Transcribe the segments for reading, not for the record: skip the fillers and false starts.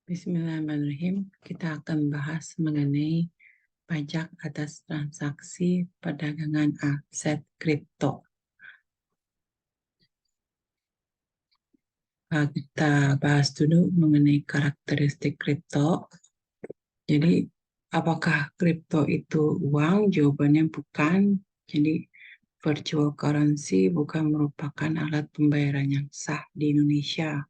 Bismillahirrahmanirrahim. Kita akan bahas mengenai pajak atas transaksi perdagangan aset kripto. Kita bahas dulu mengenai karakteristik kripto. Jadi, apakah kripto itu uang? Jawabannya bukan. Jadi, virtual currency bukan merupakan alat pembayaran yang sah di Indonesia.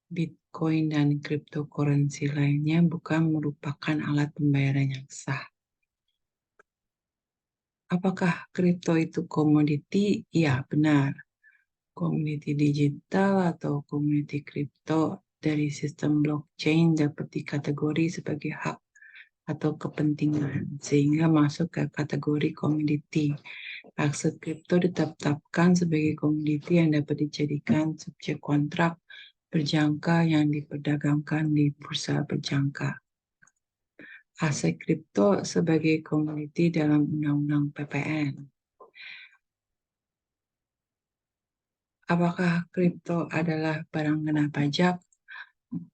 Bitcoin dan cryptocurrency lainnya bukan merupakan alat pembayaran yang sah. Apakah kripto itu komoditi? Ya, benar. Komoditi digital atau komoditi kripto dari sistem blockchain dapat dikategori sebagai hak atau kepentingan, sehingga masuk ke kategori komoditi. Aset kripto ditetapkan sebagai komoditi yang dapat dijadikan subjek kontrak berjangka yang diperdagangkan di bursa berjangka. Aset kripto sebagai komoditi dalam Undang-Undang PPN. Apakah kripto adalah barang kena pajak?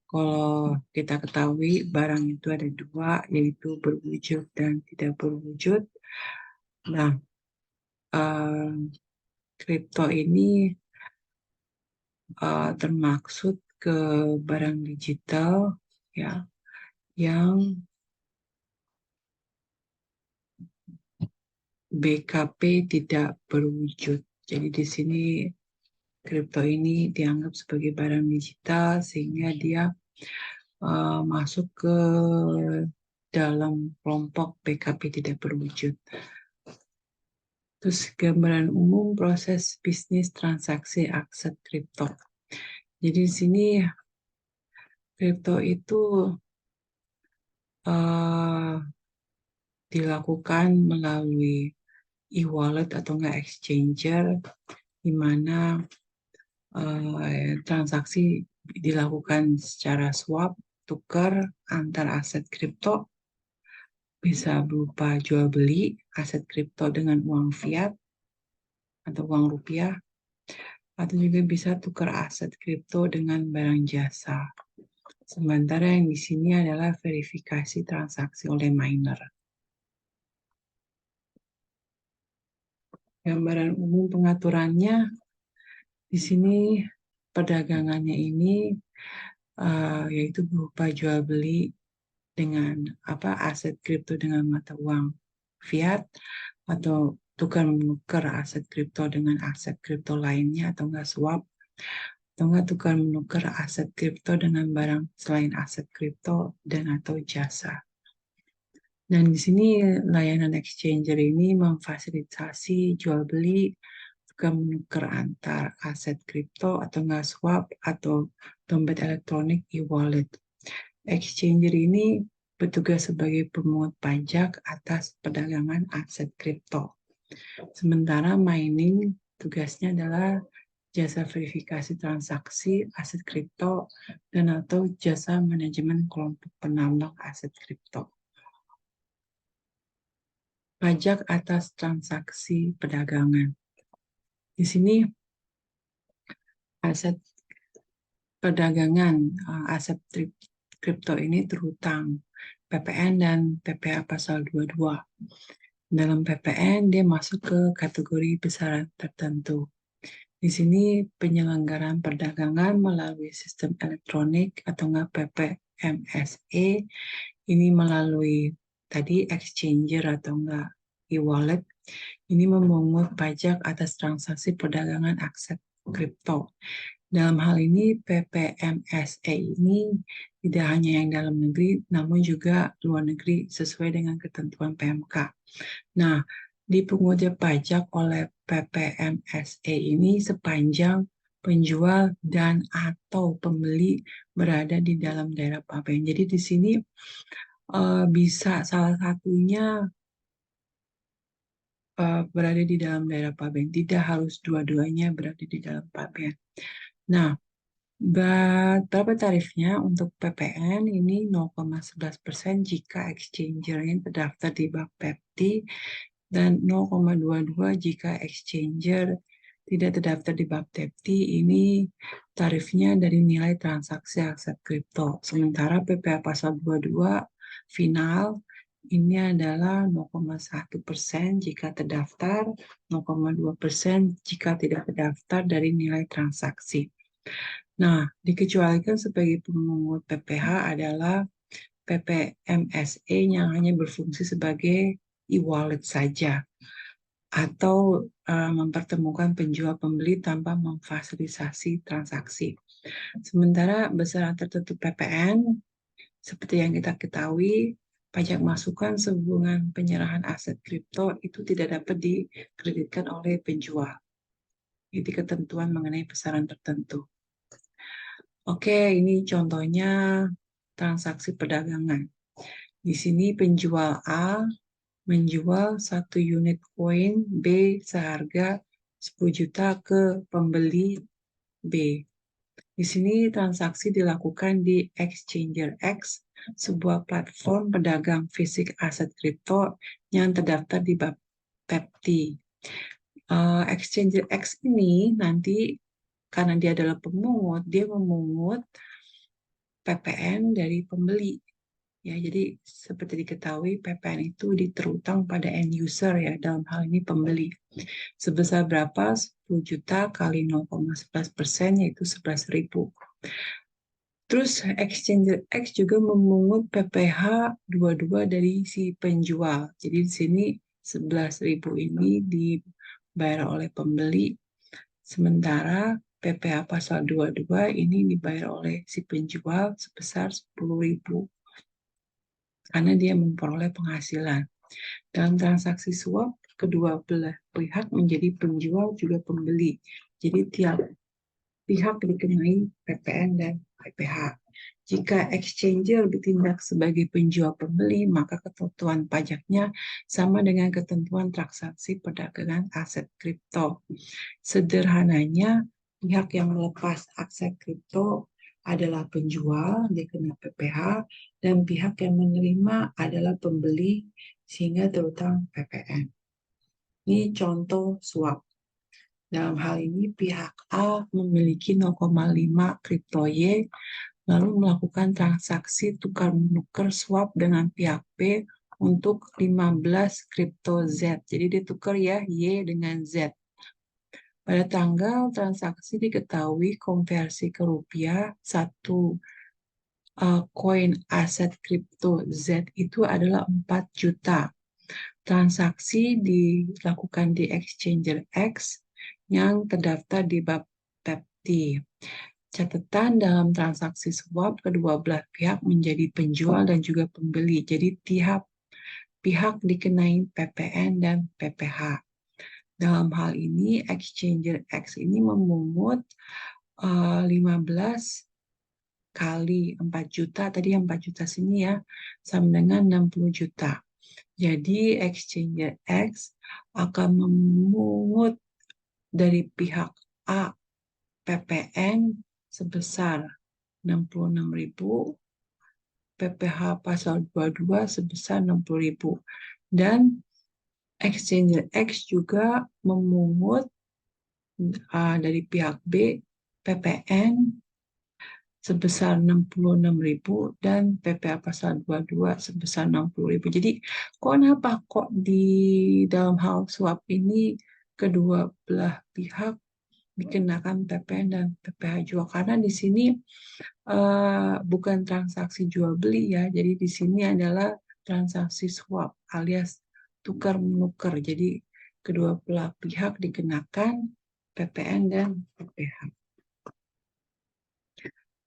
Kalau kita ketahui barang itu ada dua, yaitu berwujud dan tidak berwujud. Nah, kripto ini termaksud ke barang digital ya yang BKP tidak berwujud. Jadi di sini kripto ini dianggap sebagai barang digital sehingga dia masuk ke dalam kelompok BKP tidak berwujud. Terus gambaran umum proses bisnis transaksi aset kripto. Jadi di sini kripto itu dilakukan melalui e-wallet atau enggak exchanger, di mana transaksi dilakukan secara swap, tukar antar aset kripto, bisa berupa jual beli aset kripto dengan uang fiat atau uang rupiah, atau juga bisa tukar aset kripto dengan barang jasa. Sementara yang di sini adalah verifikasi transaksi oleh miner. Gambaran umum pengaturannya di sini perdagangannya ini yaitu berupa jual beli dengan aset kripto dengan mata uang fiat atau tukar menukar aset kripto dengan aset kripto lainnya atau enggak swap atau enggak tukar menukar aset kripto dengan barang selain aset kripto dan atau jasa. Dan di sini layanan exchanger ini memfasilitasi jual beli, tukar menukar antar aset kripto atau enggak swap atau dompet elektronik e-wallet. Exchanger ini bertugas sebagai pemungut pajak atas perdagangan aset kripto. Sementara mining tugasnya adalah jasa verifikasi transaksi aset kripto dan atau jasa manajemen kelompok penambang aset kripto. Pajak atas transaksi perdagangan. Di sini aset perdagangan aset kripto ini terhutang PPN dan PPh pasal 22. Dalam PPN dia masuk ke kategori besaran tertentu. Di sini penyelenggaraan perdagangan melalui sistem elektronik atau enggak PPMSE ini melalui tadi exchanger atau enggak e-wallet ini memungut pajak atas transaksi perdagangan aset kripto. Dalam hal ini PPMSE ini tidak hanya yang dalam negeri namun juga luar negeri sesuai dengan ketentuan PMK. Nah, dipungutnya pajak oleh PPMSE ini sepanjang penjual dan atau pembeli berada di dalam daerah pabean. Jadi di sini bisa salah satunya berada di dalam daerah pabean. Tidak harus dua-duanya berada di dalam pabean. Nah, berapa tarifnya untuk PPN ini 0,11% jika exchanger-nya terdaftar di Bapepti dan 0,22 jika exchanger tidak terdaftar di Bapepti, ini tarifnya dari nilai transaksi aset kripto. Sementara PPh pasal 22 final ini adalah 0,1% jika terdaftar, 0,2% jika tidak terdaftar dari nilai transaksi. Nah, dikecualikan sebagai pemungut PPh adalah PPMSE yang hanya berfungsi sebagai e-wallet saja atau mempertemukan penjual pembeli tanpa memfasilitasi transaksi. Sementara besaran tertentu PPN, seperti yang kita ketahui, pajak masukan sehubungan penyerahan aset kripto itu tidak dapat dikreditkan oleh penjual. Ini ketentuan mengenai besaran tertentu. Oke, ini contohnya transaksi perdagangan. Di sini penjual A menjual 1 unit koin B seharga 10 juta ke pembeli B. Di sini transaksi dilakukan di Exchanger X, sebuah platform pedagang fisik aset kripto yang terdaftar di Bapepti. Exchanger X ini nanti karena dia adalah pemungut, dia memungut PPN dari pembeli. Ya, jadi seperti diketahui PPN itu terutang pada end user ya, dalam hal ini pembeli. Sebesar berapa? 10 juta kali 0,11% yaitu 11.000. Terus Exchanger X juga memungut PPh 22 dari si penjual. Jadi di sini 11.000 ini dibayar oleh pembeli, sementara PPh pasal 22 ini dibayar oleh si penjual sebesar 10.000. Karena dia memperoleh penghasilan. Dalam transaksi swap, kedua belah pihak menjadi penjual juga pembeli. Jadi tiap pihak dikenai PPN dan PPh. Jika exchanger bertindak sebagai penjual pembeli, maka ketentuan pajaknya sama dengan ketentuan transaksi perdagangan aset kripto. Sederhananya, pihak yang melepas aset kripto adalah penjual, dikena PPh, dan pihak yang menerima adalah pembeli, sehingga terutang PPN. Ini contoh swap. Dalam hal ini, pihak A memiliki 0,5 kripto Y, lalu melakukan transaksi tukar-menukar swap dengan pihak B untuk 15 kripto Z. Jadi ditukar ya, Y dengan Z. Pada tanggal transaksi diketahui konversi ke rupiah, satu koin aset kripto Z itu adalah 4 juta. Transaksi dilakukan di Exchanger X yang terdaftar di Bapepti. Catatan dalam transaksi swap, kedua belah pihak menjadi penjual dan juga pembeli. Jadi tiap pihak dikenai PPN dan PPh. Dalam hal ini, Exchanger X ini memungut 15 kali 4 juta, tadi yang 4 juta sini ya, sama dengan 60 juta. Jadi Exchanger X akan memungut dari pihak A PPN sebesar 66.000, PPh pasal 22 sebesar 60.000. Dan Exchanger X juga memungut dari pihak B PPN sebesar 66.000 dan PPh pasal 22 sebesar 60.000. Jadi kenapa kok di dalam hal swap ini kedua belah pihak dikenakan PPN dan PPh juga, karena di sini bukan transaksi jual beli ya. Jadi di sini adalah transaksi swap alias tukar menukar. Jadi kedua belah pihak dikenakan PPN dan PPh.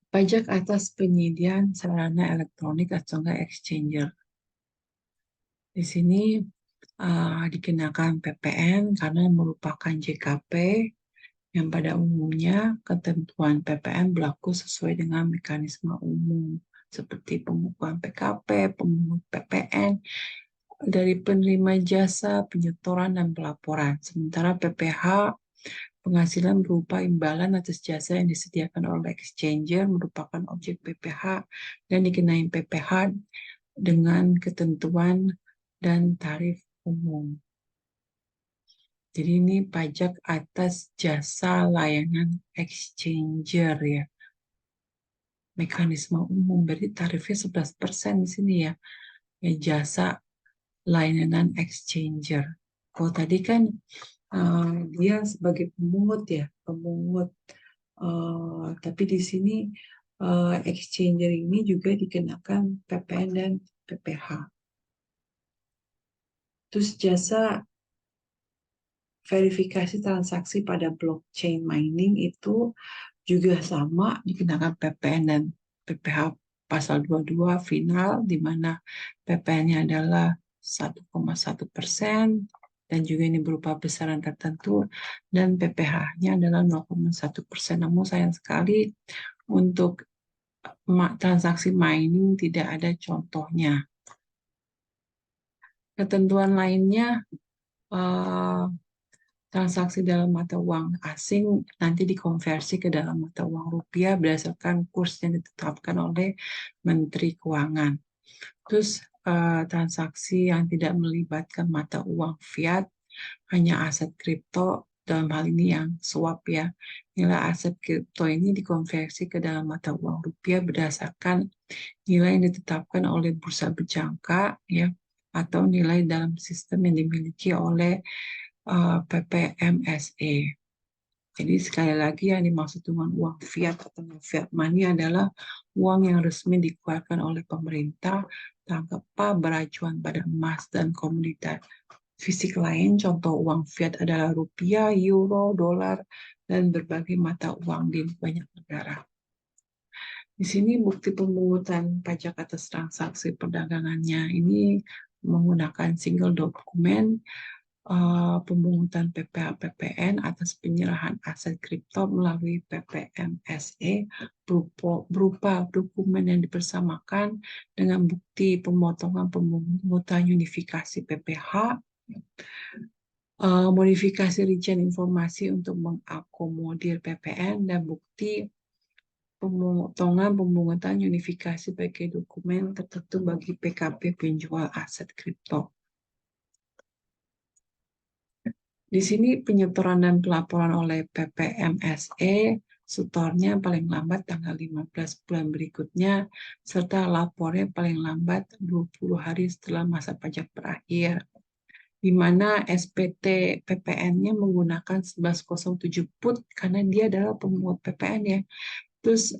Pajak atas penyediaan sarana elektronik atau enggak exchanger. Di sini dikenakan PPN karena merupakan JKP yang pada umumnya ketentuan PPN berlaku sesuai dengan mekanisme umum seperti pengukuhan PKP, pemungut PPN dari penerima jasa, penyetoran, dan pelaporan. Sementara PPh penghasilan berupa imbalan atas jasa yang disediakan oleh exchanger merupakan objek PPh dan dikenai PPh dengan ketentuan dan tarif umum. Jadi ini pajak atas jasa layanan exchanger ya. Mekanisme umum, berarti tarifnya 11% di sini ya. Ya, jasa layanan exchanger. Kalau tadi kan dia sebagai pemungut ya, pemungut. Tapi di sini exchanger ini juga dikenakan PPN dan PPh. Terus jasa verifikasi transaksi pada blockchain mining itu juga sama dikenakan PPN dan PPh pasal 22 final, di mana PPN-nya adalah 1,1% dan juga ini berupa besaran tertentu, dan PPh-nya adalah 0,1%. Namun sayang sekali untuk transaksi mining tidak ada contohnya. Ketentuan lainnya, transaksi dalam mata uang asing nanti dikonversi ke dalam mata uang rupiah berdasarkan kurs yang ditetapkan oleh Menteri Keuangan. Terus transaksi yang tidak melibatkan mata uang fiat, hanya aset kripto, dalam hal ini yang swap ya. Nilai aset kripto ini dikonversi ke dalam mata uang rupiah berdasarkan nilai yang ditetapkan oleh bursa berjangka ya, atau nilai dalam sistem yang dimiliki oleh PPMSE. Jadi sekali lagi yang dimaksud dengan uang fiat atau fiat money adalah uang yang resmi dikeluarkan oleh pemerintah tanpa beracuan pada emas dan komoditas fisik lain. Contoh uang fiat adalah rupiah, euro, dolar, dan berbagai mata uang di banyak negara. Di sini bukti pemungutan pajak atas transaksi perdagangannya ini menggunakan single dokumen pemungutan PPh-PPN atas penyerahan aset kripto melalui PPMSE berupa dokumen yang dipersamakan dengan bukti pemotongan pemungutan unifikasi PPh, modifikasi rincian informasi untuk mengakomodir PPN, dan bukti pemotongan pemungutan unifikasi sebagai dokumen tertentu bagi PKP penjual aset kripto. Di sini penyetoran dan pelaporan oleh PPMSE, setornya paling lambat tanggal 15 bulan berikutnya, serta lapornya paling lambat 20 hari setelah masa pajak berakhir, di mana SPT PPN-nya menggunakan 1107 PUT karena dia adalah pemungut PPN ya. Terus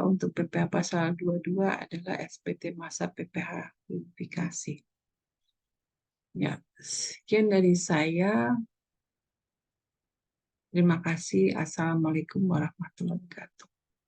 untuk PPh pasal 22 adalah SPT masa PPh verifikasi. Ya, sekian dari saya. Terima kasih. Assalamualaikum warahmatullahi wabarakatuh.